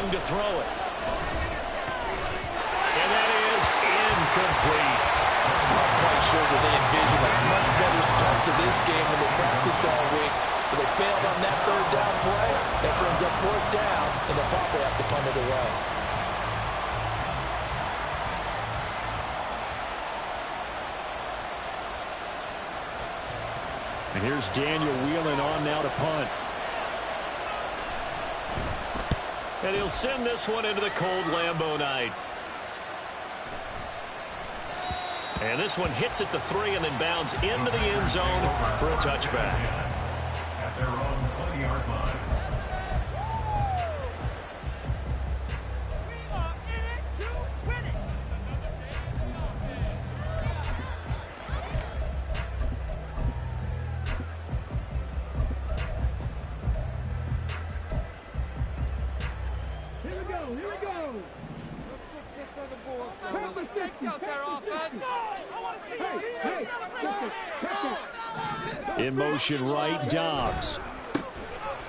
Young to throw it. And that is incomplete. I'm quite sure that they envisioned a much better start to this game when they practiced all week. But they failed on that third down play. That brings up fourth down, and they'll probably have to punt it away. And here's Daniel Whelan on now to punt. And he'll send this one into the cold Lambeau night. And this one hits at the 3 and then bounds into the end zone for a touchback. At their own 20-yard line. In motion right, Dobbs.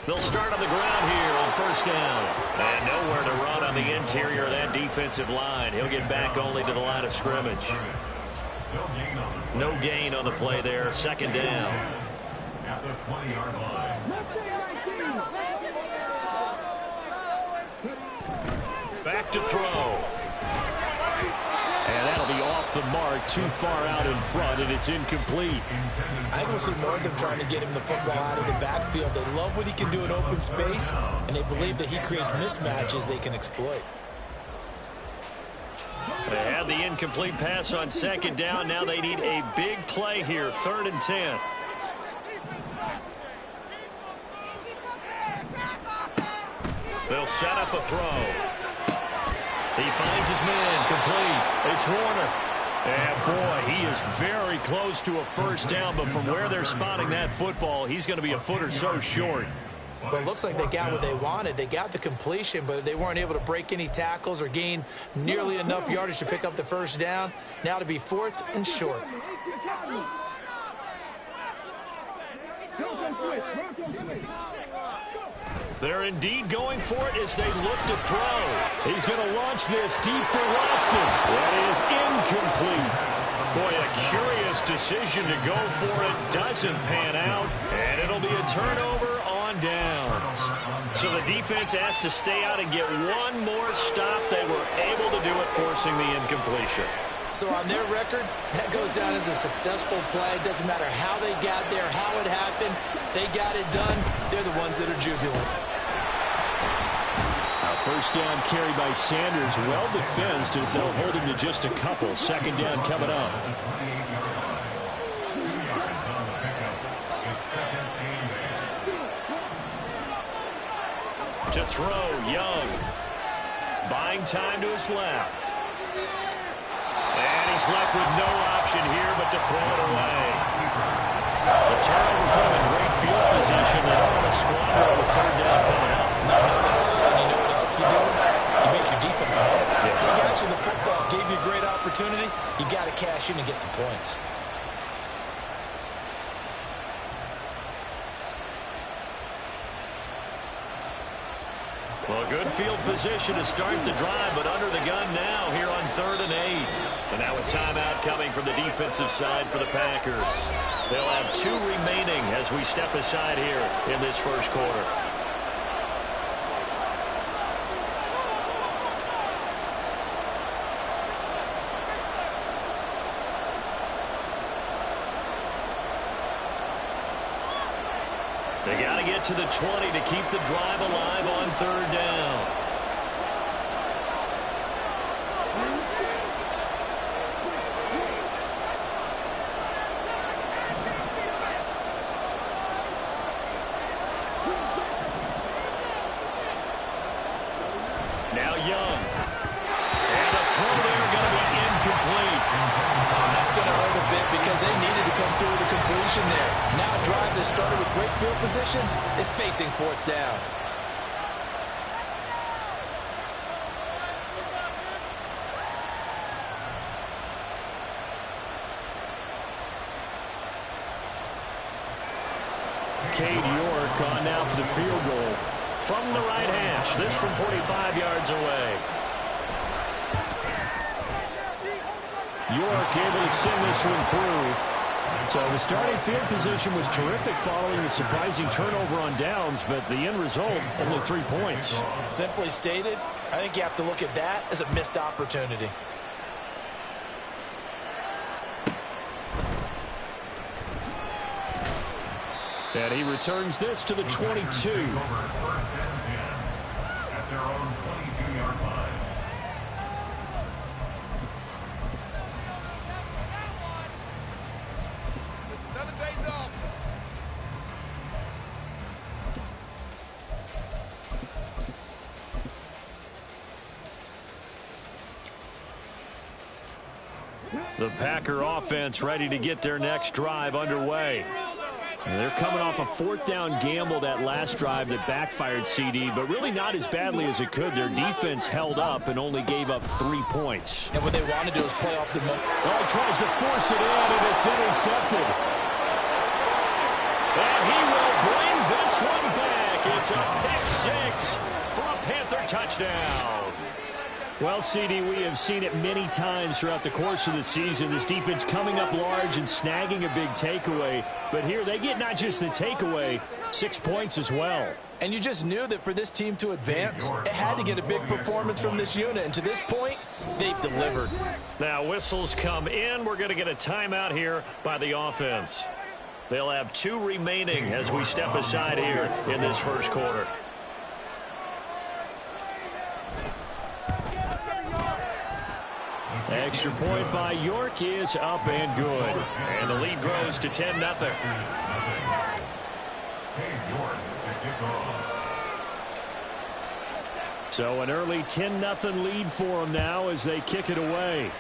They'll start on the ground here on first down. And nowhere to run on the interior of that defensive line. He'll get back only to the line of scrimmage. No gain on the play there. Second down. At the 20-yard line. Back to throw. And that'll be off the mark, too far out in front, and it's incomplete. I think we'll see more of them trying to get him the football out of the backfield. They love what he can do in open space, and they believe that he creates mismatches they can exploit. They had the incomplete pass on second down. Now they need a big play here, 3rd and 10. They'll set up a throw. He finds his man, complete. It's Warner. And boy, he is very close to a first down, but from where they're spotting that football, he's going to be a foot or so short. But it looks like they got what they wanted. They got the completion, but they weren't able to break any tackles or gain nearly enough yardage to pick up the first down. Now to be 4th and short. They're indeed going for it as they look to throw. He's going to launch this deep for Watson. That is incomplete. Boy, a curious decision to go for it. Doesn't pan out, and it'll be a turnover on downs. So the defense has to stay out and get one more stop. They were able to do it, forcing the incompletion. So on their record, that goes down as a successful play. It doesn't matter how they got there, how it happened. They got it done. They're the ones that are jubilant. First down carry by Sanders, well defensed as they'll hold him to just a couple. Second down coming up. To throw, Young. Buying time to his left. And he's left with no option here but to throw it away. The turnover put him in great field position. They don't want to squander on the third down coming up. You do, you make your defense mad. He got you the football, gave you a great opportunity. You got to cash in and get some points. Well, good field position to start the drive, but under the gun now here on 3rd and 8. And now a timeout coming from the defensive side for the Packers. They'll have 2 remaining as we step aside here in this first quarter. They got to get to the 20 to keep the drive alive on 3rd down. Now Young. And the throw there going to be incomplete. That's going to hurt a bit because they needed to come through the completion there. Now a drive that started with great field position is facing 4th down. Cade York on now for the field goal. from the right hash. This from 45 yards away. York able to send this one through. So the starting field position was terrific following the surprising turnover on downs, but the end result, only 3 points. Simply stated, I think you have to look at that as a missed opportunity. And he returns this to the 22. First and 10 at their own 22-yard line. The Packer offense ready to get their next drive underway. And they're coming off a fourth down gamble that last drive that backfired, CD, but really not as badly as it could. Their defense held up and only gave up 3 points. And what they want to do is play off the moment. Oh, he tries to force it in, and it's intercepted. And he will bring this one back. It's a pick six for a Panther touchdown. Well, CD, we have seen it many times throughout the course of the season. This defense coming up large and snagging a big takeaway. But here they get not just the takeaway, 6 points as well. And you just knew that for this team to advance, it had to get a big performance from this unit. And to this point, they've delivered. Now whistles come in. We're going to get a timeout here by the offense. They'll have 2 remaining as we step aside here in this first quarter. Extra point by York is up and good. And the lead grows to 10-0. So an early 10-0 lead for them now as they kick it away.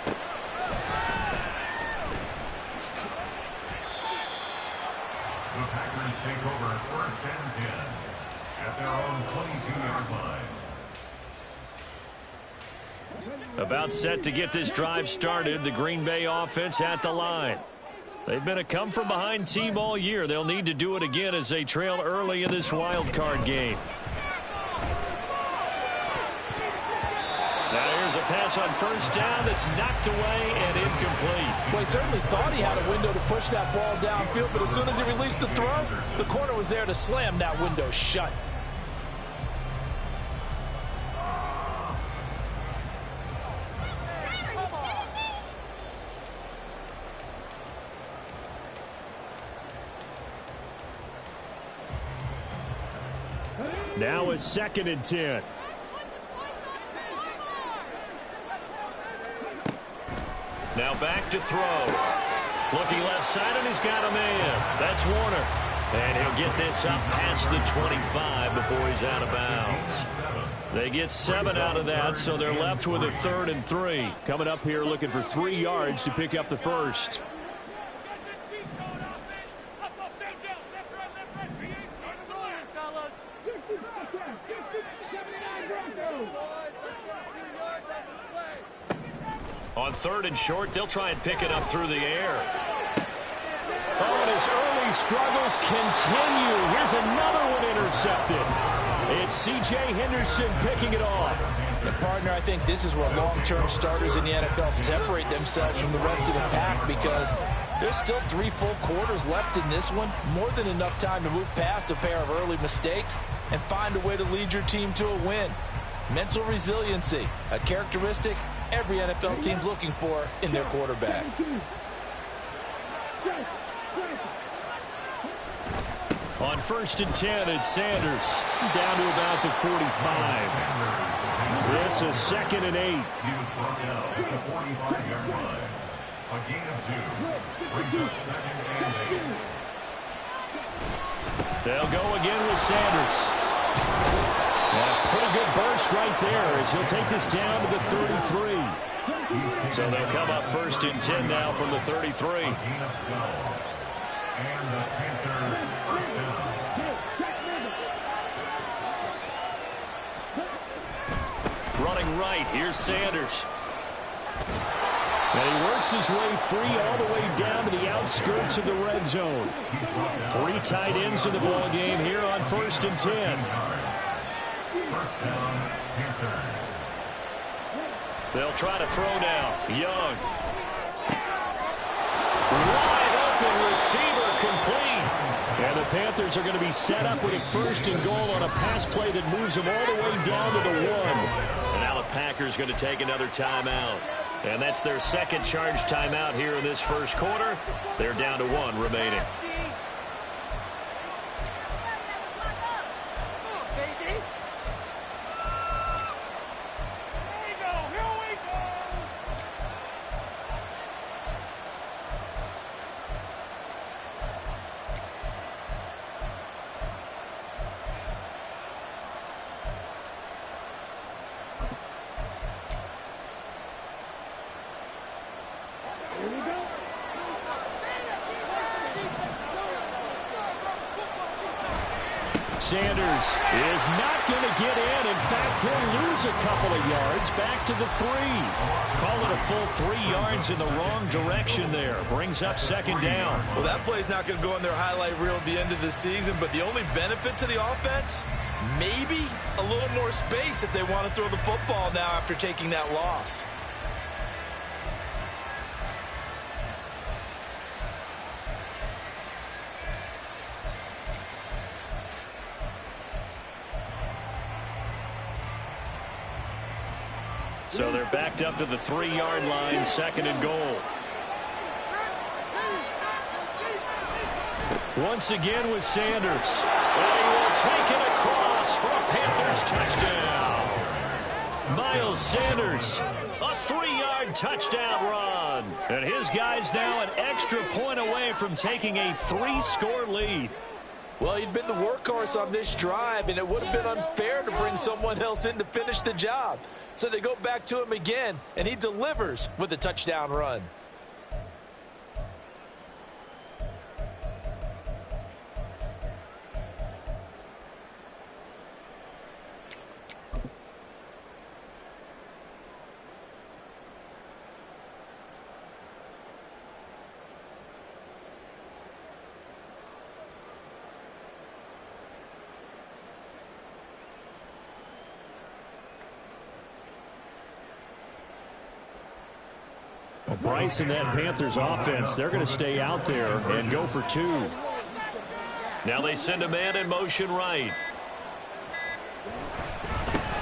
The Packers take over first and 10 at their own 22-yard line. About set to get this drive started. The Green Bay offense at the line. They've been a come-from-behind team all year. They'll need to do it again as they trail early in this wild card game. Now here's a pass on first down that's knocked away and incomplete. Well, he certainly thought he had a window to push that ball downfield, but as soon as he released the throw, the corner was there to slam that window shut. Now it's 2nd and 10. Now back to throw. Looking left side, and he's got a man. That's Warner. And he'll get this up past the 25 before he's out of bounds. They get 7 out of that, so they're left with a 3rd and 3. Coming up here looking for 3 yards to pick up the first. On 3rd and short, they'll try and pick it up through the air. Oh, and his early struggles continue. Here's another one intercepted. It's C.J. Henderson picking it off. And partner, I think this is where long-term starters in the NFL separate themselves from the rest of the pack, because there's still 3 full quarters left in this one. More than enough time to move past a pair of early mistakes and find a way to lead your team to a win. Mental resiliency, a characteristic every NFL team's looking for in their quarterback. On 1st and 10, it's Sanders down to about the 45. This is 2nd and 8. He was brought down at the 45-yard line. A gain of 2 brings up 2nd and 8. They'll go again with Sanders. And a pretty good burst right there as he'll take this down to the 33. So they'll come up 1st and 10 now from the 33. A gain of 12. And the Panthers first down. Running right, here's Sanders. And he works his way free all the way down to the outskirts of the red zone. 3 tight ends in the ball game here on 1st and 10. First down, Panthers. They'll try to throw now. Young. Wide open receiver complete. And the Panthers are going to be set up with a 1st and goal on a pass play that moves them all the way down to the 1. And now the Packers going to take another timeout. And that's their second charge timeout here in this first quarter. They're down to 1 remaining. Sanders is not going to get in. In fact, he'll lose a couple of yards back to the 3. Call it a full 3 yards in the wrong direction there. Brings up 2nd down. Well, that play's not going to go in their highlight reel at the end of the season, but the only benefit to the offense, maybe a little more space if they want to throw the football now after taking that loss. So they're backed up to the 3-yard line, 2nd and goal. Once again with Sanders. And he will take it across for a Panthers touchdown. Miles Sanders, a 3-yard touchdown run. And his guy's now an extra point away from taking a 3-score lead. Well, he'd been the workhorse on this drive, and it would have been unfair to bring someone else in to finish the job. So they go back to him again, and he delivers with a touchdown run. Bryce and that Panthers offense, they're going to stay out there and go for 2. Now they send a man in motion right.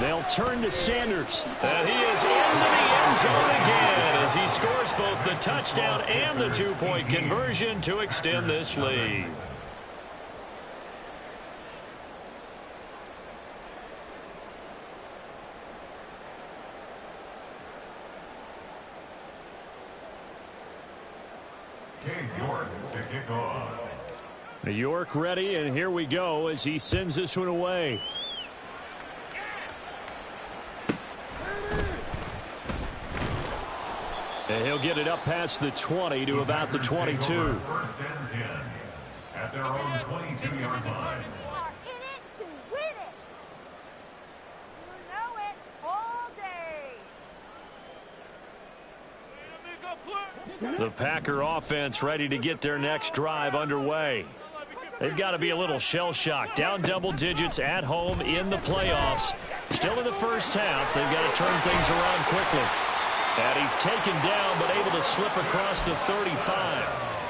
They'll turn to Sanders. And he is into the end zone again as he scores both the touchdown and the 2-point conversion to extend this lead. York ready, and here we go as he sends this one away. And he'll get it up past the 20 to about the 22. 1st and 10 at their own 22-yard line. The Packer offense ready to get their next drive underway. They've got to be a little shell-shocked. Down double digits at home in the playoffs. Still in the first half. They've got to turn things around quickly. And he's taken down but able to slip across the 35.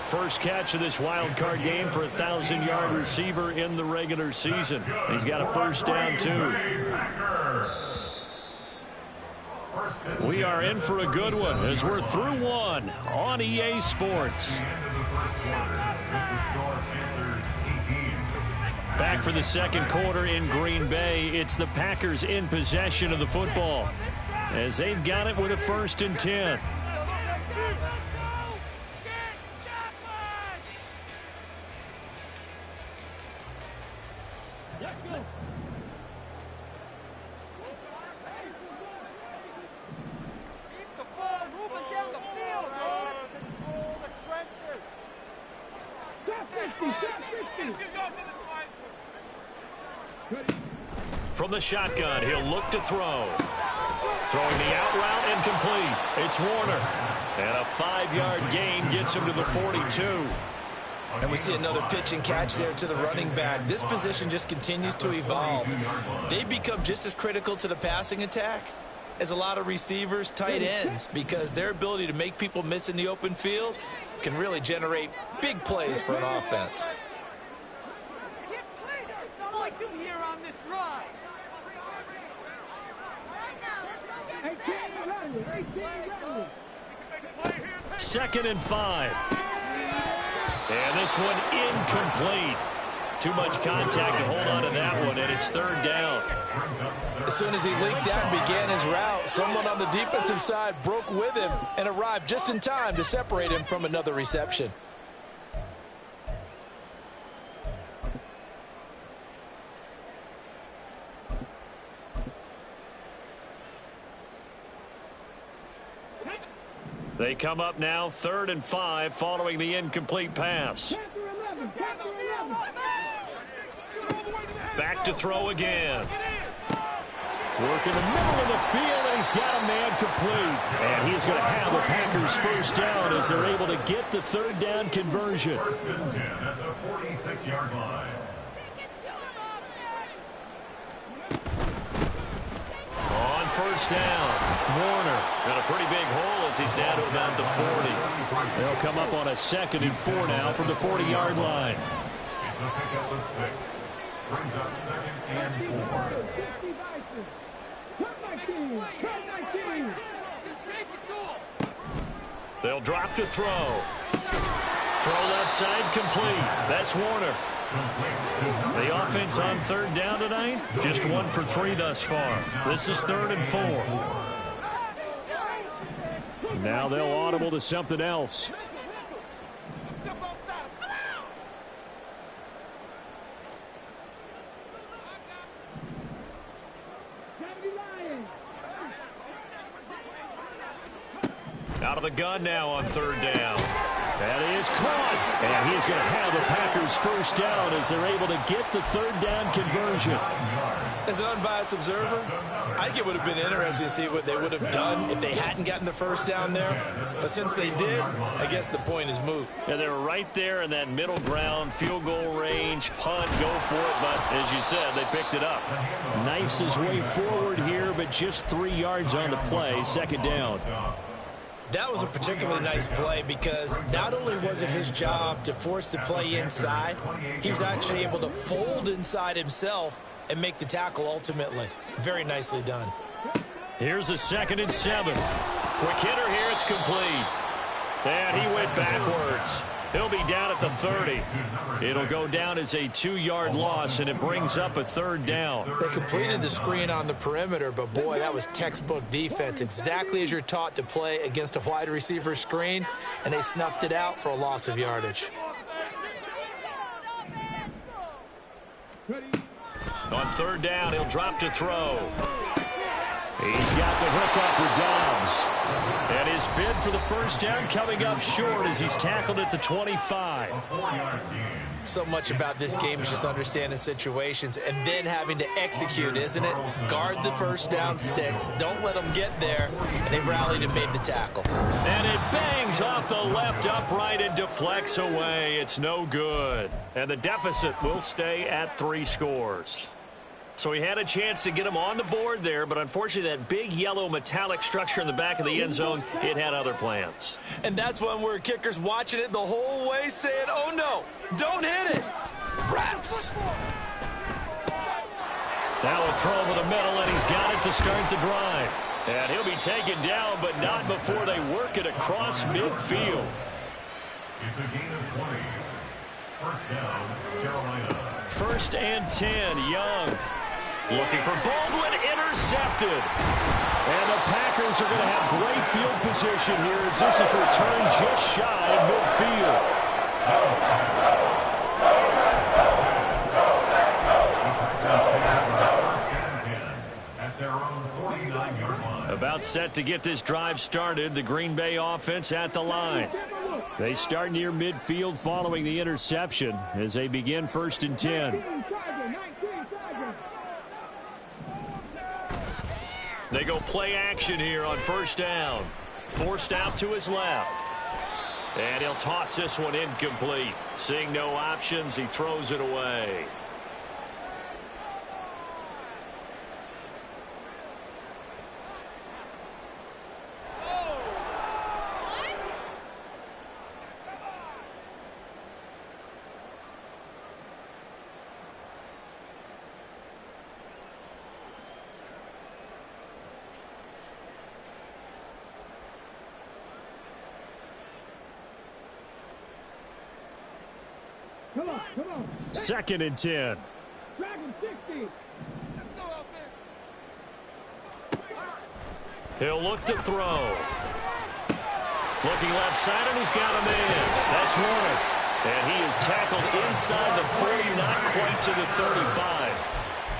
First catch of this wild card game for a 1,000-yard receiver in the regular season. He's got a first down, too. We are in for a good one as we're through 1 on EA Sports. Back for the second quarter in Green Bay. It's the Packers in possession of the football as they've got it with a 1st and 10. From the shotgun, he'll look to throw. Throwing the out route incomplete. It's Warner. And a 5-yard gain gets him to the 42. And we see another pitch and catch there to the running back. This position just continues to evolve. They become just as critical to the passing attack as a lot of receivers, tight ends, because their ability to make people miss in the open field can really generate big plays for an offense. Second and 5. And this one incomplete. Too much contact to hold on to that one, and it's third down. As soon as he leaked out and began his route, someone on the defensive side broke with him and arrived just in time to separate him from another reception. They come up now, 3rd and 5, following the incomplete pass. Back to throw again. Work in the middle of the field, and he's got a man complete. And he's going to have the Packers first down as they're able to get the third down conversion. First and 10 at the 46-yard line. On first down, Warner got a pretty big hole as he's down to about the 40. They'll come up on a 2nd and 4 now from the 40-yard line. It's a pickup of 6. Brings up 2nd and 4. They'll drop to throw. Throw left side complete. That's Warner. The offense on third down tonight, just 1 for 3 thus far. This is 3rd and 4. Now they'll audible to something else. Out of the gun now on third down. That is caught. And he's going to have the Packers first down as they're able to get the third down conversion. As an unbiased observer, I think it would have been interesting to see what they would have done if they hadn't gotten the first down there. But since they did, I guess the point is moot. Yeah, they were right there in that middle ground, field goal range, punt, go for it. But as you said, they picked it up. Knifes his way forward here, but just 3 yards on the play, second down. That was a particularly nice play because not only was it his job to force the play inside, he was actually able to fold inside himself and make the tackle ultimately. Very nicely done. Here's a 2nd and 7. Quick hitter here, it's complete. And he went backwards. He'll be down at the 30. It'll go down as a 2-yard loss, and it brings up a third down. They completed the screen on the perimeter, but boy, that was textbook defense. Exactly as you're taught to play against a wide receiver screen, and they snuffed it out for a loss of yardage. On third down, he'll drop to throw. He's got the hook up with Dobbs. And his bid for the first down coming up short as he's tackled at the 25. So much about this game is just understanding situations and then having to execute, isn't it? Guard the first down sticks. Don't let them get there. And they rallied and made the tackle. And it bangs off the left upright and deflects away. It's no good. And the deficit will stay at 3 scores. So he had a chance to get him on the board there, but unfortunately that big yellow metallic structure in the back of the end zone, it had other plans. And that's one where kicker's watching it the whole way saying, oh no, don't hit it. Rats. Now a throw over the middle, and he's got it to start the drive. And he'll be taken down, but not before they work it across midfield. It's a gain of 20. First down, Carolina. 1st and 10, Young. Looking for Baldwin, intercepted. And the Packers are going to have great field position here as this is returned just shy of midfield. At their own 49-yard line. About set to get this drive started, the Green Bay offense at the line. They start near midfield following the interception as they begin 1st and 10. They go play action here on first down. Forced out to his left. And he'll toss this one incomplete. Seeing no options, he throws it away. Come on. Second and 10. Dragon 60. He'll look to throw. Looking left side, and he's got a man. That's Warner. And he is tackled inside the 40, not quite to the 35.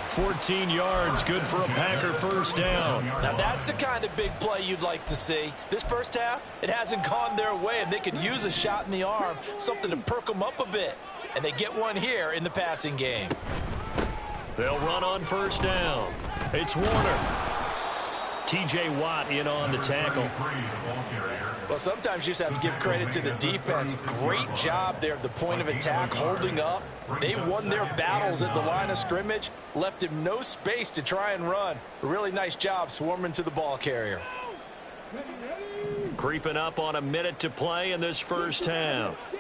14 yards, good for a Packer first down. Now that's the kind of big play you'd like to see. This first half, it hasn't gone their way, and they could use a shot in the arm, something to perk them up a bit. And they get one here in the passing game. They'll run on first down. It's Warner. T.J. Watt in on the tackle. Well, sometimes you just have to give credit to the defense. Great job there at the point of attack, holding up. They won their battles at the line of scrimmage, left him no space to try and run. A really nice job swarming to the ball carrier. Creeping up on a minute to play in this first half.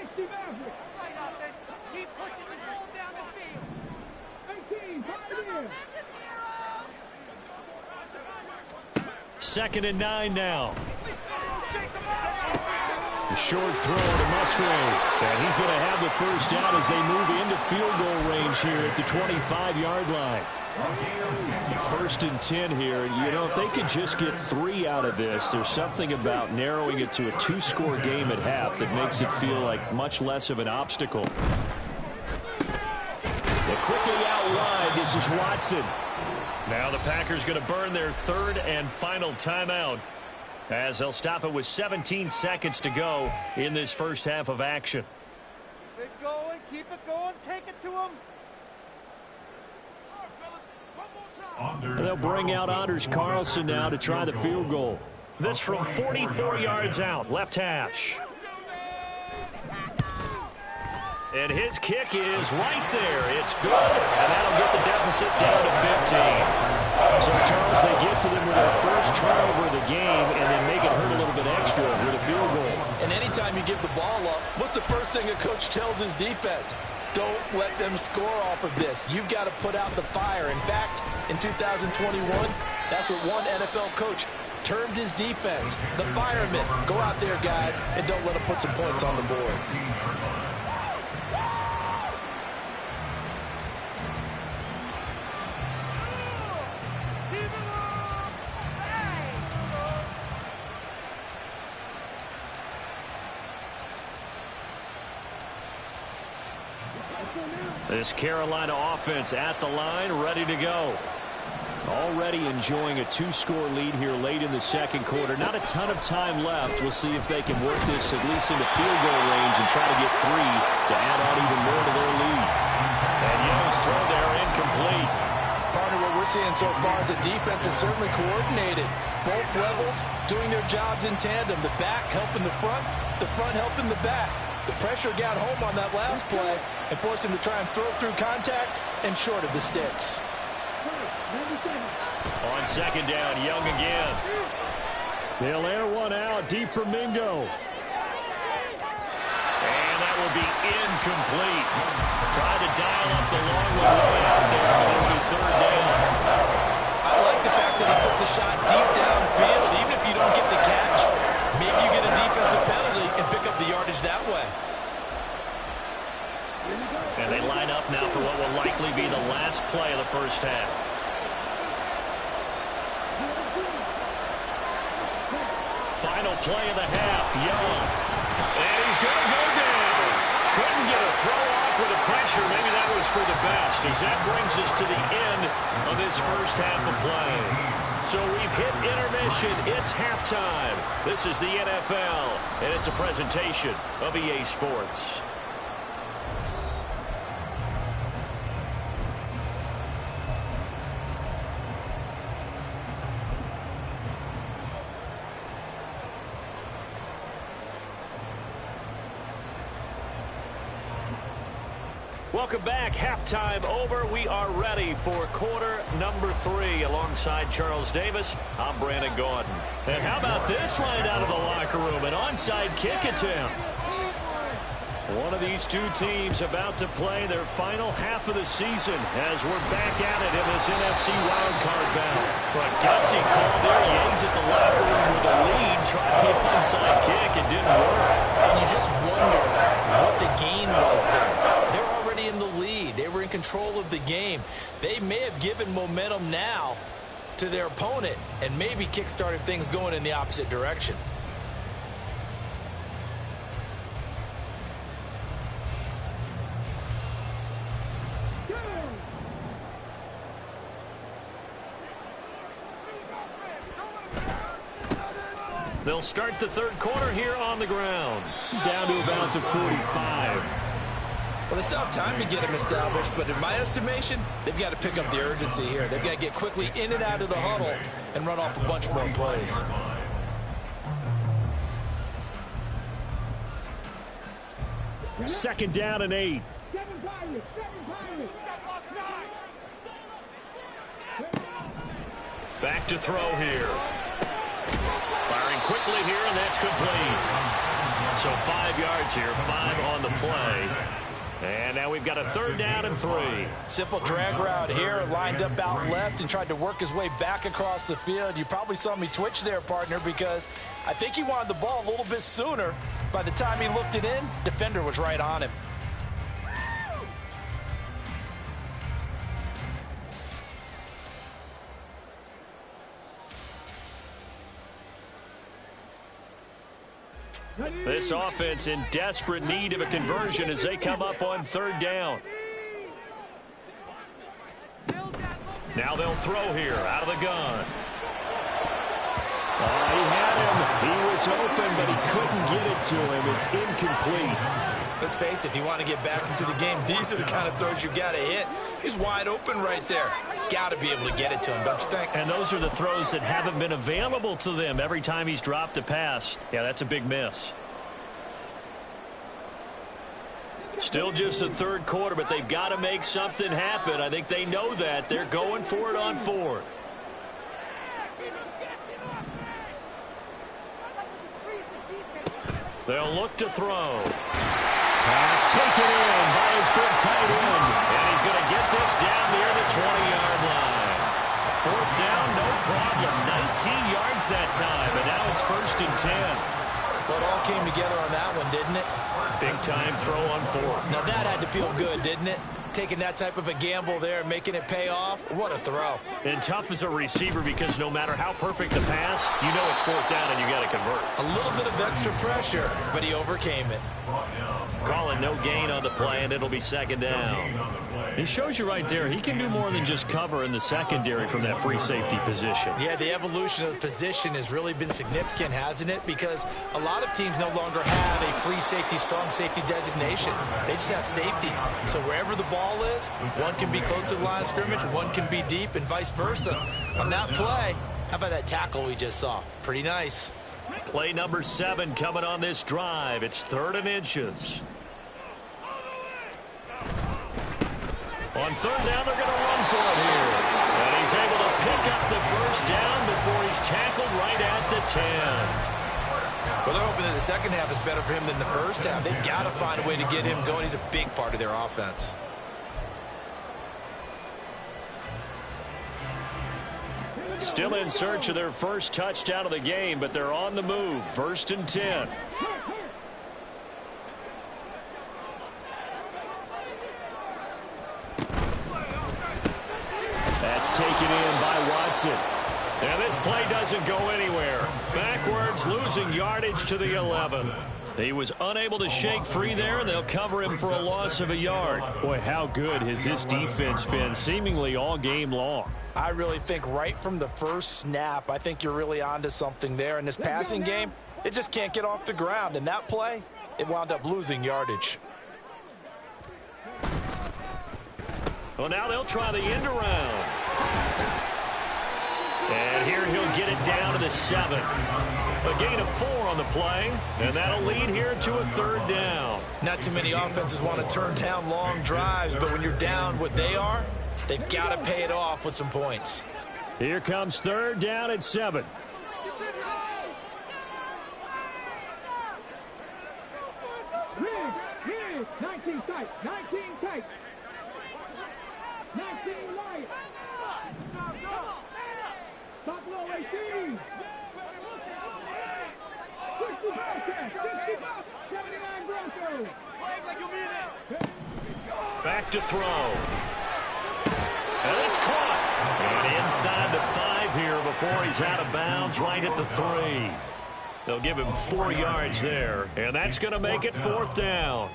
Second and 9 now. The short throw to Musgrave. And he's going to have the first down as they move into field goal range here at the 25-yard line. First and 10 here. You know, if they could just get 3 out of this, there's something about narrowing it to a 2-score game at half that makes it feel like much less of an obstacle. But quickly out wide, this is Watson. Now the Packers going to burn their third and final timeout as they'll stop it with 17 seconds to go in this first half of action. Keep it going, take it to him. And they'll bring out Anders Carlson now to try the field goal. This from 44 yards out, left hash. And his kick is right there. It's good. And that'll get the deficit down to 15. So, Charles, they get to them with their first turnover of the game and then make it hurt a little bit extra with a field goal. And anytime you give the ball up, what's the first thing a coach tells his defense? Don't let them score off of this. You've got to put out the fire. In fact, in 2021, that's what one NFL coach termed his defense. The firemen. Go out there, guys, and don't let them put some points on the board. This Carolina offense at the line, ready to go. Already enjoying a 2-score lead here late in the second quarter. Not a ton of time left. We'll see if they can work this at least into field goal range and try to get 3 to add on even more to their lead. And Young's throw there incomplete. Part of what we're seeing so far is the defense is certainly coordinated. Both levels doing their jobs in tandem. The back helping the front helping the back. The pressure got home on that last play and forced him to try and throw through contact and short of the sticks. On second down, Young again. They'll air one out deep for Mingo. And that will be incomplete. Tried to dial up the long way out there, but it'll be third down. I like the fact that he took the shot deep downfield. Even if you don't get the catch, maybe you get a defensive penalty and pick up the yardage that way. And they line up now for what will likely be the last play of the first half. Final play of the half, Young. And he's going to go down. Couldn't get a throw off with the pressure. Maybe that was for the best, as that brings us to the end of this first half of play. So we've hit intermission. It's halftime. This is the NFL, and it's a presentation of EA Sports. Welcome back. Halftime over. We are ready for quarter number 3. Alongside Charles Davis, I'm Brandon Gaudin. And how about this right out of the locker room? An onside kick attempt. One of these two teams about to play their final half of the season as we're back at it in this NFC wildcard battle. But gutsy call there. Yangs at the locker room with a lead. Tried the onside kick. It didn't work. And you just wonder what the gain was there. They're already in the lead. They were in control of the game. They may have given momentum now to their opponent and maybe kick-started things going in the opposite direction. They'll start the third quarter here on the ground. Down to about the 45. Well, they still have time to get him established, but in my estimation, they've got to pick up the urgency here. They've got to get quickly in and out of the huddle and run off a bunch more plays. Second down and 8. Back to throw here. Firing quickly here, and that's complete. So 5 yards here, 5 on the play. And now we've got a third down and 3. Simple drag route here, lined up out left and tried to work his way back across the field. You probably saw me twitch there, partner, because I think he wanted the ball a little bit sooner. By the time he looked it in, defender was right on him. This offense in desperate need of a conversion as they come up on third down. Now they'll throw here out of the gun. He had him. He was open, but he couldn't get it to him. It's incomplete. Let's face it, if you want to get back into the game, these are the kind of throws you got to hit. He's wide open right there. Got to be able to get it to him, don't you think? And those are the throws that haven't been available to them every time he's dropped a pass. Yeah, that's a big miss. Still just the third quarter, but they've got to make something happen. I think they know that. They're going for it on fourth. They'll look to throw. Pass taken in by his big tight end. And he's going to get this down near the 20-yard line. Fourth down, no problem. 19 yards that time, and now it's 1st and 10. Well, it all came together on that one, didn't it? Big-time throw on fourth. Now that had to feel good, didn't it? Taking that type of a gamble there and making it pay off. What a throw. And tough as a receiver because no matter how perfect the pass, you know it's fourth down and you got to convert. A little bit of extra pressure, but he overcame it. Calling no gain on the play, and it'll be second down. He shows you right there, he can do more than just cover in the secondary from that free safety position. Yeah, the evolution of the position has really been significant, hasn't it? Because a lot of teams no longer have a free safety, strong safety designation. They just have safeties. So wherever the ball is, one can be close to the line of scrimmage, one can be deep, and vice versa. On that play, how about that tackle we just saw? Pretty nice. Play number 7 coming on this drive. It's 3rd and inches. On third down, they're going to run for it here. And he's able to pick up the first down before he's tackled right at the 10. Well, they're hoping that the second half is better for him than the first half. They've got to find a way to get him going. He's a big part of their offense. Still in search of their first touchdown of the game, but they're on the move. 1st and 10. That's taken in by Watson. And this play doesn't go anywhere. Backwards, losing yardage to the 11. He was unable to shake free there, and they'll cover him for a loss of a yard. Boy, how good has this defense been seemingly all game long? I really think right from the first snap, I think you're really onto something there. In this passing game, it just can't get off the ground. And that play, it wound up losing yardage. Well, now they'll try the end around. And here he'll get it down to the 7. A gain of 4 on the play, and that'll lead here to a 3rd down. Not too many offenses want to turn down long drives, but when you're down what they are, they've got to pay it off with some points. Here comes 3rd down at 7. Here, 19 tight, 19 tight. 19 light. Top low 18. 60 Bearcats, 60 Bucks, 79 Broncos. Back to throw. And it's caught. And inside the 5 here before he's out of bounds, right at the 3. They'll give him 4 yards there, and that's going to make it 4th down.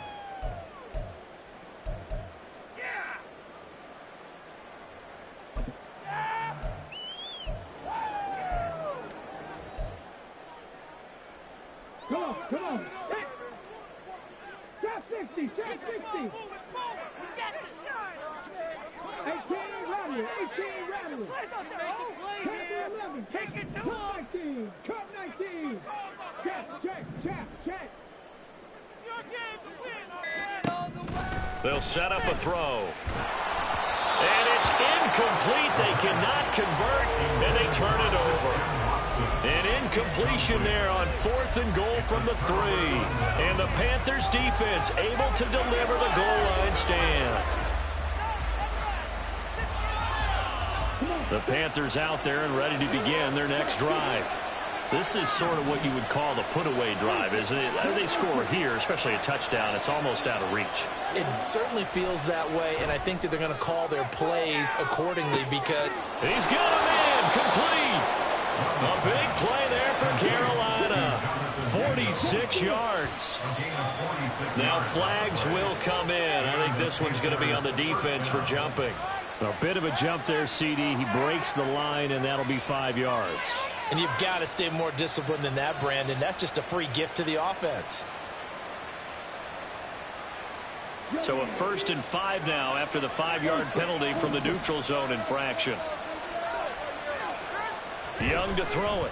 Come on. Trap 60, trap 60. 18 Rattler, 18 Rattler. Trap 11, take it to 19, cut 19. Check. This is your game to win, all right? They'll set up a throw. And it's incomplete. They cannot convert, and they turn it over. An incompletion there on 4th and goal from the 3. And the Panthers defense able to deliver the goal line stand. The Panthers out there and ready to begin their next drive. This is sort of what you would call the put-away drive, isn't it? They score here, especially a touchdown. It's almost out of reach. It certainly feels that way, and I think that they're going to call their plays accordingly because... He's got a man complete. A big play there for Carolina. 46 yards. Now flags will come in. I think this one's going to be on the defense for jumping. A bit of a jump there, CD. He breaks the line, and that'll be 5 yards. And you've got to stay more disciplined than that, Brandon. That's just a free gift to the offense. So a 1st and 5 now after the 5-yard penalty from the neutral zone infraction. Young to throw it.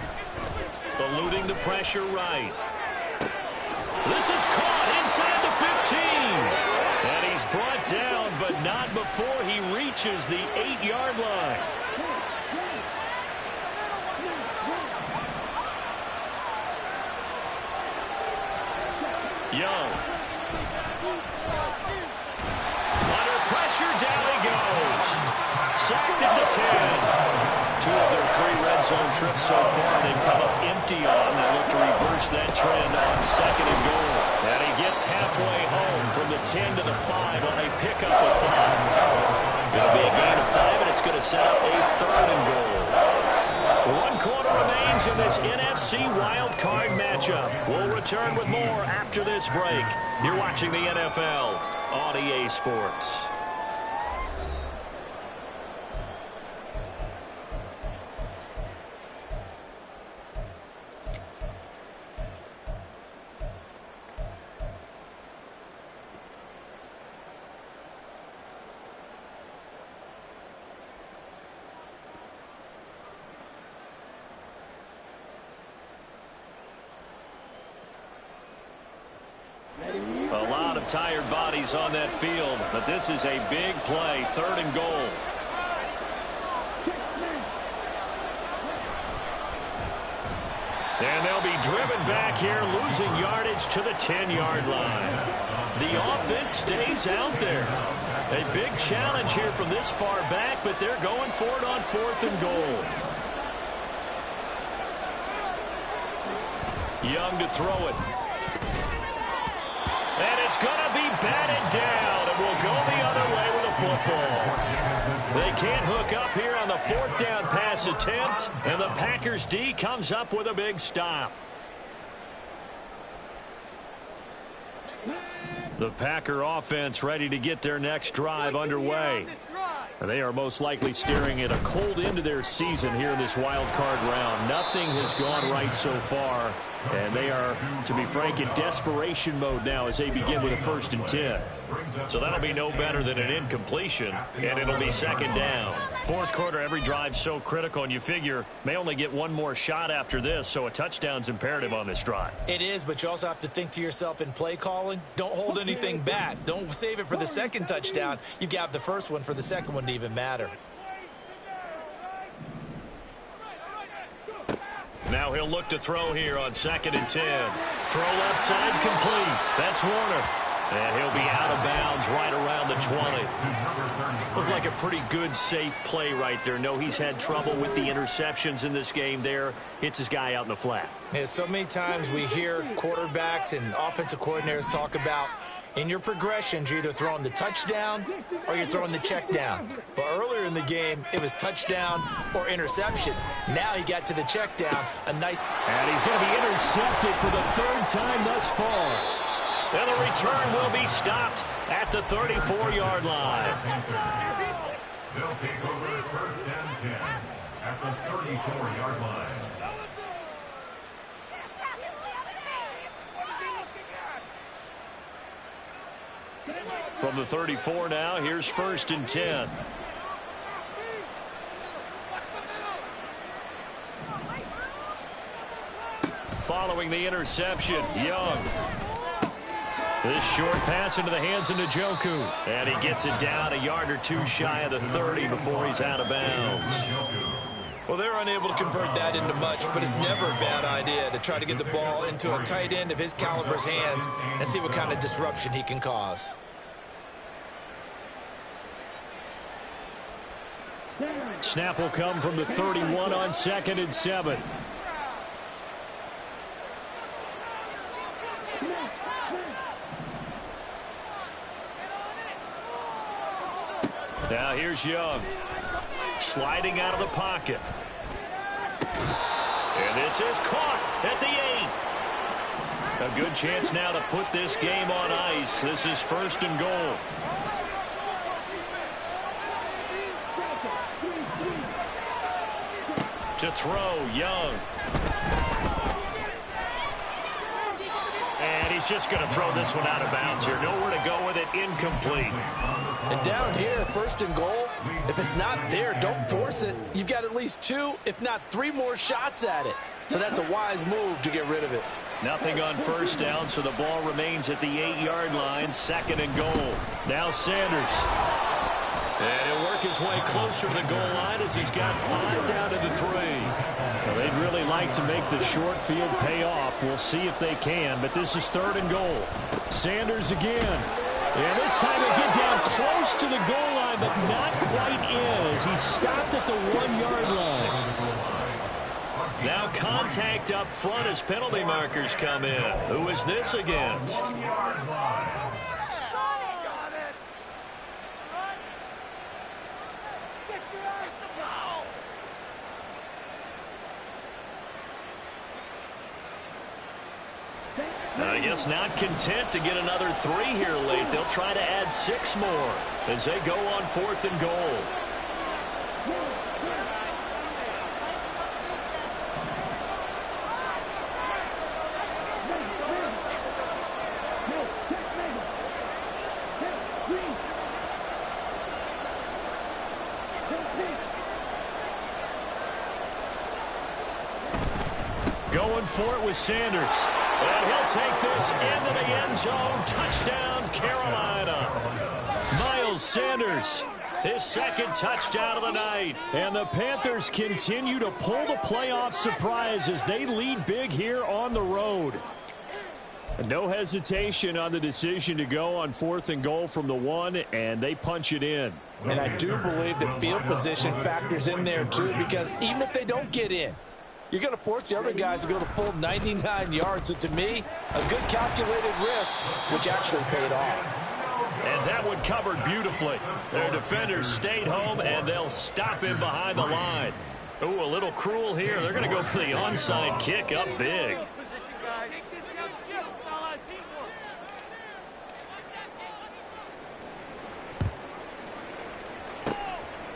Eluding the pressure right. This is caught inside the 15. And he's brought down, but not before he reaches the 8-yard line. Young. Under pressure, down he goes. Sacked at the 10. 2 of their 3 red zone trips so far they've come up empty on. They look to reverse that trend on 2nd and goal. And he gets halfway home from the 10 to the 5 on a pickup of 5. It'll be a gain of 5, and it's going to set up a 3rd and goal. 1 quarter remains in this NFC wild card matchup. We'll return with more after this break. You're watching the NFL on EA Sports. A lot of tired bodies on that field, but this is a big play, 3rd and goal. And they'll be driven back here, losing yardage to the 10-yard line. The offense stays out there. A big challenge here from this far back, but they're going for it on 4th and goal. Young to throw it. And it's going to be batted down, and will go the other way with a football. They can't hook up here on the 4th down pass attempt, and the Packers D comes up with a big stop. The Packer offense ready to get their next drive underway. They are most likely staring at a cold end to their season here in this wild card round. Nothing has gone right so far, and they are, to be frank, in desperation mode now as they begin with a 1st and 10. So that'll be no better than an incompletion, and it'll be second down. Fourth quarter, every drive's so critical, and you figure may only get one more shot after this, so a touchdown's imperative on this drive. It is, but you also have to think to yourself in play calling, don't hold anything back. Don't save it for the second touchdown. You've got the first one for the second one to even matter. Now he'll look to throw here on 2nd and 10. Throw left side complete. That's Warner. And he'll be out of bounds right around the 20. Looked like a pretty good, safe play right there. No, he's had trouble with the interceptions in this game there. Hits his guy out in the flat. Yeah, so many times we hear quarterbacks and offensive coordinators talk about in your progressions, you're either throwing the touchdown or you're throwing the check down. But earlier in the game, it was touchdown or interception. Now he got to the check down. A nice... And he's going to be intercepted for the third time thus far. And the return will be stopped at the 34-yard line. They'll take over at 1st and 10 at the 34-yard line. From the 34 now, here's 1st and 10. Following the interception, Young. This short pass into the hands of Njoku. And he gets it down a yard or two shy of the 30 before he's out of bounds. Well, they're unable to convert that into much, but it's never a bad idea to try to get the ball into a tight end of his caliber's hands and see what kind of disruption he can cause. Snap will come from the 31 on 2nd and 7. Now here's Young. Sliding out of the pocket. And this is caught at the 8. A good chance now to put this game on ice. This is 1st and goal. To throw, Young. And he's just going to throw this one out of bounds here. Nowhere to go with it. Incomplete. And down here, 1st and goal, if it's not there, don't force it. You've got at least 2, if not 3 more shots at it. So that's a wise move to get rid of it. Nothing on 1st down, so the ball remains at the 8-yard line. 2nd and goal. Now Sanders. And he'll work his way closer to the goal line as he's got 5 down to the 3. Well, they'd really like to make the short field pay off. We'll see if they can, but this is 3rd and goal. Sanders again. And this time they get down close to the goal line, but not quite in as he stopped at the 1-yard line. Now contact up front as penalty markers come in. Who is this against? I guess not content to get another 3 here late. They'll try to add 6 more as they go on 4th and goal. Going for it with Sanders. And he'll take this into the end zone. Touchdown, Carolina. Miles Sanders, his 2nd touchdown of the night. And the Panthers continue to pull the playoff surprise as they lead big here on the road. No hesitation on the decision to go on 4th and goal from the 1, and they punch it in. And I do believe that field position factors in there, too, because even if they don't get in, you're going to force the other guys to go to full 99 yards. So to me, a good calculated risk, which actually paid off. And that one covered beautifully. Their defenders stayed home, and they'll stop him behind the line. Ooh, a little cruel here. They're going to go for the onside kick up big.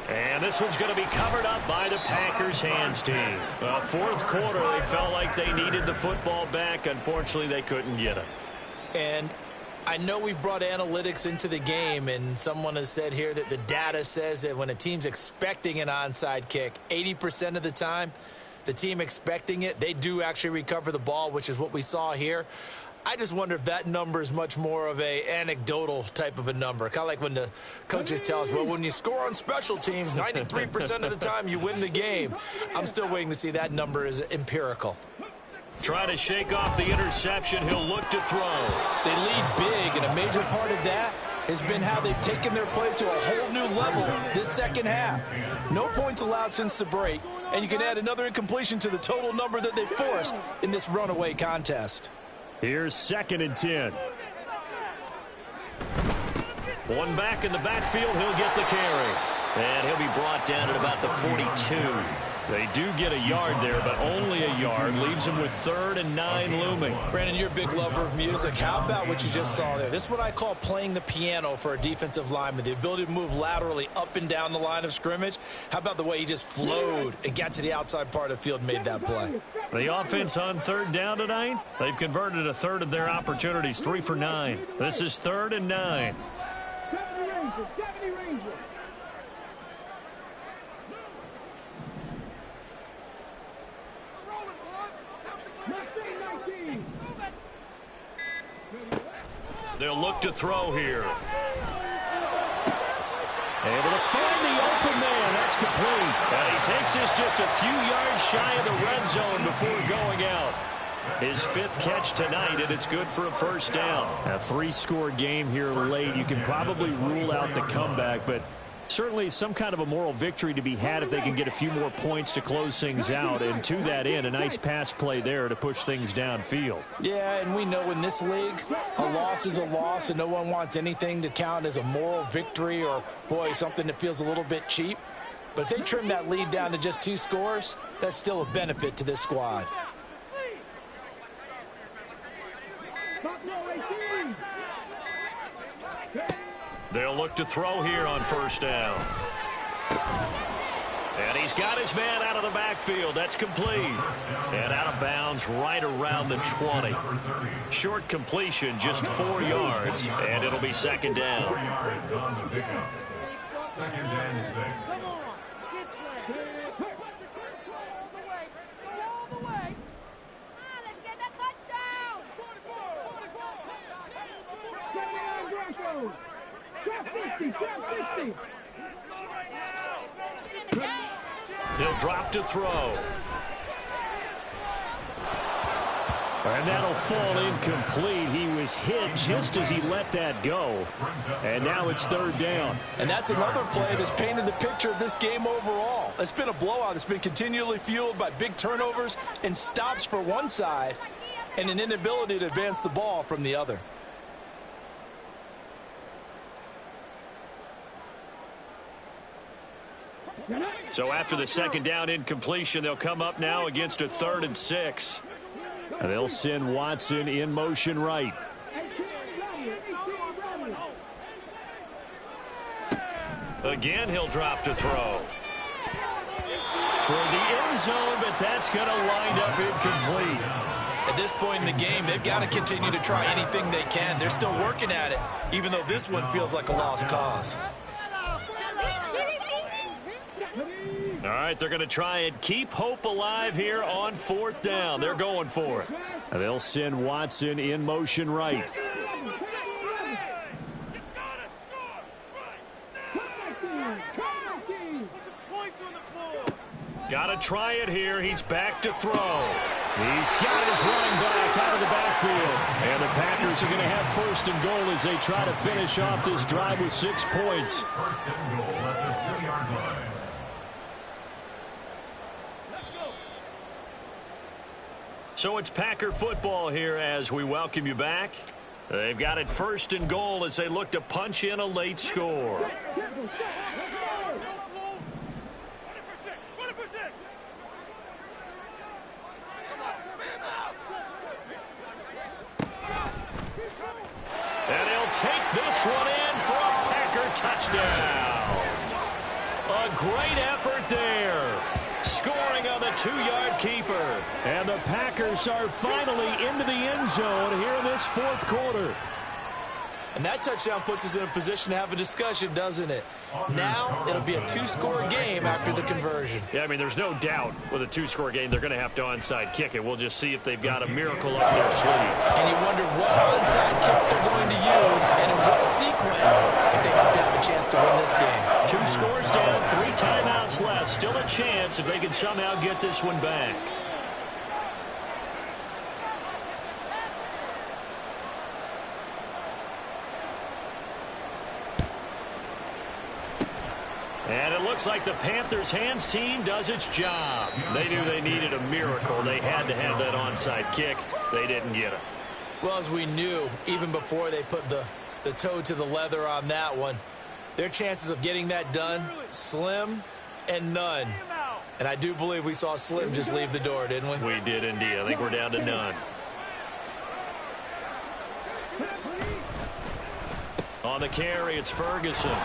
And this one's going to be covered up by the Packers hands team. 4th quarter, they felt like they needed the football back. Unfortunately, they couldn't get it. And I know we've brought analytics into the game, and someone has said here that the data says that when a team's expecting an onside kick, 80% of the time, the team expecting it, they do actually recover the ball, which is what we saw here. I just wonder if that number is much more of a anecdotal type of a number. Kind of like when the coaches tell us, well, when you score on special teams, 93% of the time you win the game. I'm still waiting to see that number is empirical. Trying to shake off the interception. He'll look to throw. They lead big, and a major part of that has been how they've taken their play to a whole new level this second half. No points allowed since the break, and you can add another incompletion to the total number that they forced in this runaway contest. Here's 2nd and 10. One back in the backfield. He'll get the carry. And he'll be brought down at about the 42. They do get a yard there, but only a yard. Leaves him with 3rd and 9 looming. Brandon, you're a big lover of music. How about what you just saw there? This is what I call playing the piano for a defensive lineman. The ability to move laterally up and down the line of scrimmage. How about the way he just flowed and got to the outside part of the field and made that play? The offense on 3rd down tonight, they've converted a third of their opportunities, 3 for 9. This is 3rd and 9. 70 Rangers. They'll look to throw here. Able to find the open man. That's complete. And he takes this just a few yards shy of the red zone before going out. His 5th catch tonight, and it's good for a 1st down. A 3-score game here late. You can probably rule out the comeback, but certainly some kind of a moral victory to be had if they can get a few more points to close things out. And to that end, a nice pass play there to push things downfield. Yeah, and we know in this league, a loss is a loss, and no one wants anything to count as a moral victory or, boy, something that feels a little bit cheap. But if they trim that lead down to just 2 scores, that's still a benefit to this squad. They'll look to throw here on 1st down. And he's got his man out of the backfield. That's complete. And out of bounds right around the 20. Short completion, just 4 yards. And it'll be 2nd down. 4 yards on the pickup. 2nd and 6. Come on. Get play. All the way. All the way. Let's get that touchdown! Trap 50, trap 50. He'll drop to throw. And that'll fall incomplete. He was hit just as he let that go. And now it's 3rd down. And that's another play that's painted the picture of this game overall. It's been a blowout. It's been continually fueled by big turnovers and stops for one side and an inability to advance the ball from the other. So after the 2nd down incompletion, they'll come up now against a 3rd and 6. And they'll send Watson in motion right. Again, he'll drop to throw. Toward the end zone, but that's going to wind up incomplete. At this point in the game, they've got to continue to try anything they can. They're still working at it, even though this one feels like a lost cause. All right, they're going to try and keep hope alive here on 4th down. They're going for it. And they'll send Watson in motion right. Got to try it here. He's back to throw. He's got his running back out of the backfield. And the Packers are going to have 1st and goal as they try to finish off this drive with 6 points. 1st and goal at the 2-yard line. So it's Packer football here as we welcome you back. They've got it 1st and goal as they look to punch in a late score. And he'll take this one in for a Packer touchdown. A great effort there. Scoring on the 2-yard keeper. And the Packers are finally into the end zone here in this 4th quarter. And that touchdown puts us in a position to have a discussion, doesn't it? Now it'll be a two-score game after the conversion. Yeah, I mean, there's no doubt with a two-score game, they're going to have to onside kick it. We'll just see if they've got a miracle up their sleeve. And you wonder what onside kicks they're going to use and in what sequence if they hope to have a chance to win this game. 2 scores down, 3 timeouts left. Still a chance if they can somehow get this one back. And it looks like the Panthers' hands team does its job. They knew they needed a miracle. They had to have that onside kick. They didn't get it. Well, as we knew, even before they put the toe to the leather on that one, their chances of getting that done, slim and none. And I do believe we saw Slim just leave the door, didn't we? We did indeed. I think we're down to none. On the carry, it's Ferguson.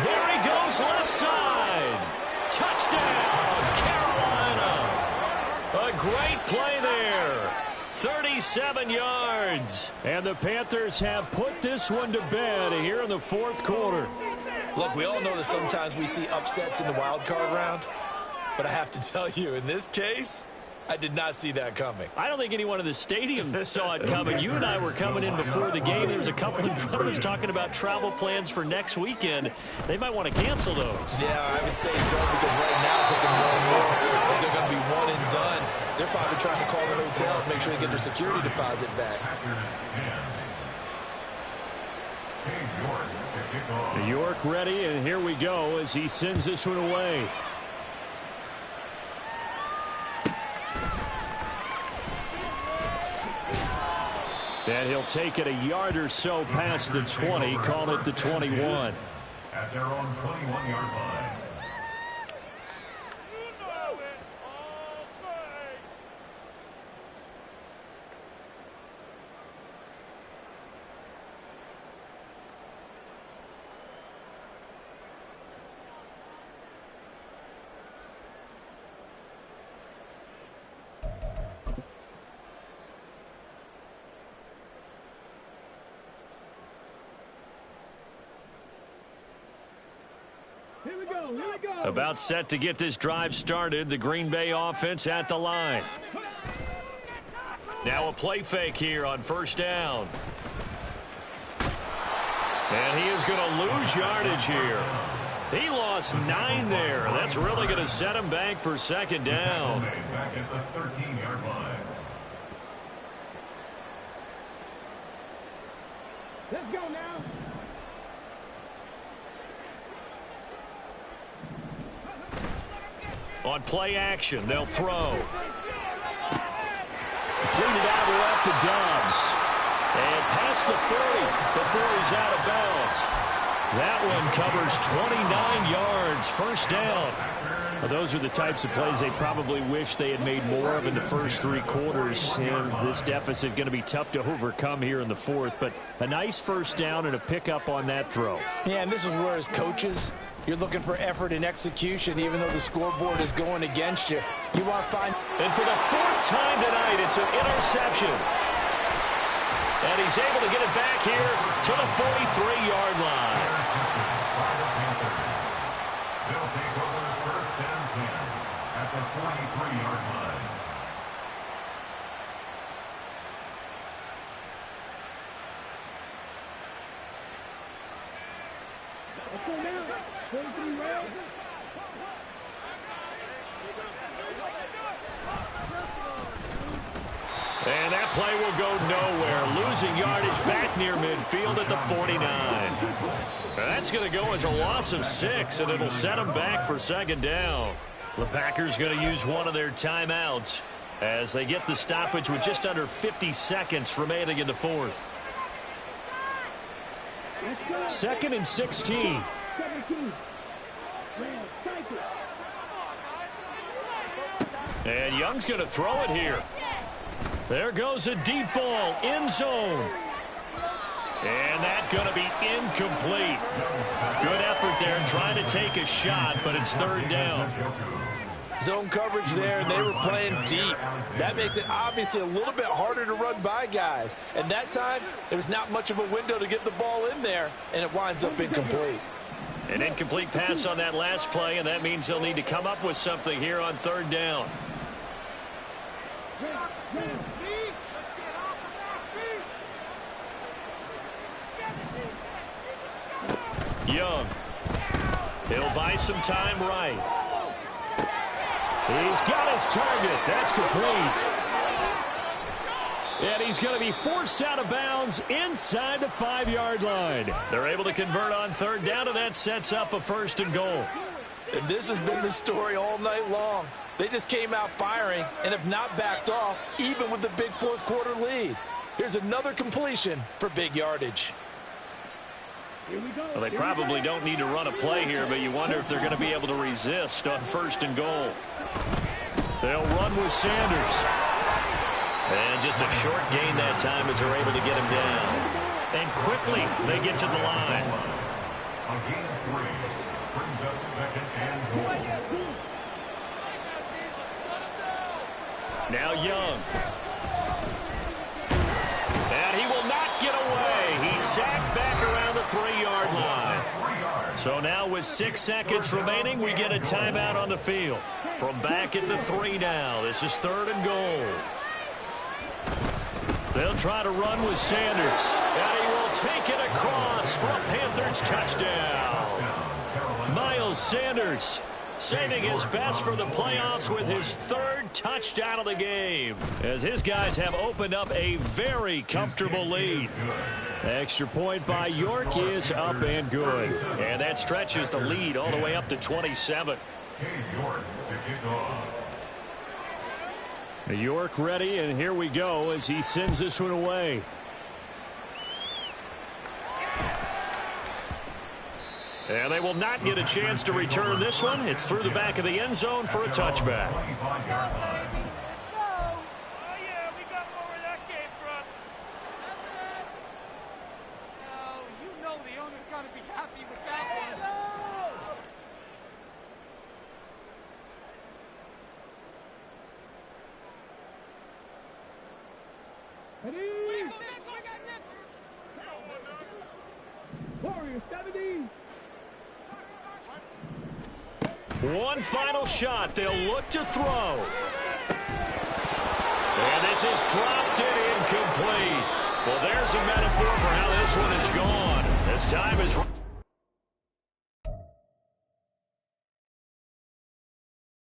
There he goes, left side. Touchdown, Carolina. A great play there. 37 yards. And the Panthers have put this one to bed here in the 4th quarter. Look, we all know that sometimes we see upsets in the wild card round. But I have to tell you, in this case, I did not see that coming. I don't think anyone in the stadium saw it coming. You and I were coming in before the game. There was a couple in front of us talking about travel plans for next weekend. They might want to cancel those. Yeah, I would say so, because right now it's looking more and more like they're going to be one and done. They're probably trying to call the hotel and make sure they get their security deposit back. York ready, and here we go as he sends this one away. And he'll take it a yard or so past the 20, call it the 21. At their own 21-yard line. About set to get this drive started. The Green Bay offense at the line. Now a play fake here on 1st down. And he is going to lose yardage here. He lost 9 there. That's really going to set him back for 2nd down. Back at the 13-yard line. Let's go now. On play action, they'll throw. Completed out left to Dobbs. And past the 40 before he's out of bounds. That one covers 29 yards, 1st down. Well, those are the types of plays they probably wish they had made more of in the first 3 quarters. And this deficit going to be tough to overcome here in the 4th. But a nice 1st down and a pickup on that throw. Yeah, and this is where, as coaches, you're looking for effort and execution, even though the scoreboard is going against you. You want to find... And for the 4th time tonight, it's an interception. And he's able to get it back here to the 43-yard line. They'll take over 1st and 10 at the 43-yard line. Let's go now. 43 yards. And that play will go nowhere. Losing yardage back near midfield at the 49. That's going to go as a loss of 6, and it'll set them back for 2nd down. The Packers going to use one of their timeouts as they get the stoppage with just under 50 seconds remaining in the 4th. 2nd and 16. 17. And Young's going to throw it here. There goes a deep ball, end zone. And that's going to be incomplete. Good effort there trying to take a shot, but it's 3rd down. zone coverage there, and they were playing deep. That makes it obviously a little bit harder to run by guys. And that time, there's not much of a window to get the ball in there, and it winds up incomplete. An incomplete pass on that last play, and that means they'll need to come up with something here on third down. Young. He'll buy some time right. He's got his target. That's complete. And he's going to be forced out of bounds inside the 5-yard line. They're able to convert on third down, and that sets up a 1st and goal. And this has been the story all night long. They just came out firing and have not backed off, even with the big fourth-quarter lead. Here's another completion for big yardage. Well, they probably don't need to run a play here, but you wonder if they're going to be able to resist on 1st and goal. They'll run with Sanders. And just a short gain that time as they're able to get him down. And quickly, they get to the line. A gain of 3 brings up 2nd and goal. Now Young. And he will not get away. He's sacked back around the 3-yard line. So now with 6 seconds remaining, we get a timeout on the field. From back at the 3 now. This is 3rd and goal. They'll try to run with Sanders. And he will take it across for a Panthers touchdown. Miles Sanders saving his best for the playoffs with his 3rd touchdown of the game, as his guys have opened up a very comfortable lead. Extra point by York is up and good. And that stretches the lead all the way up to 27. York to kick off. York ready, and here we go as he sends this one away. And they will not get a chance to return this one. It's through the back of the end zone for a touchback. Warriors 70. One final shot. They'll look to throw. And this is dropped and incomplete. Well, there's a metaphor for how this one is gone. As time is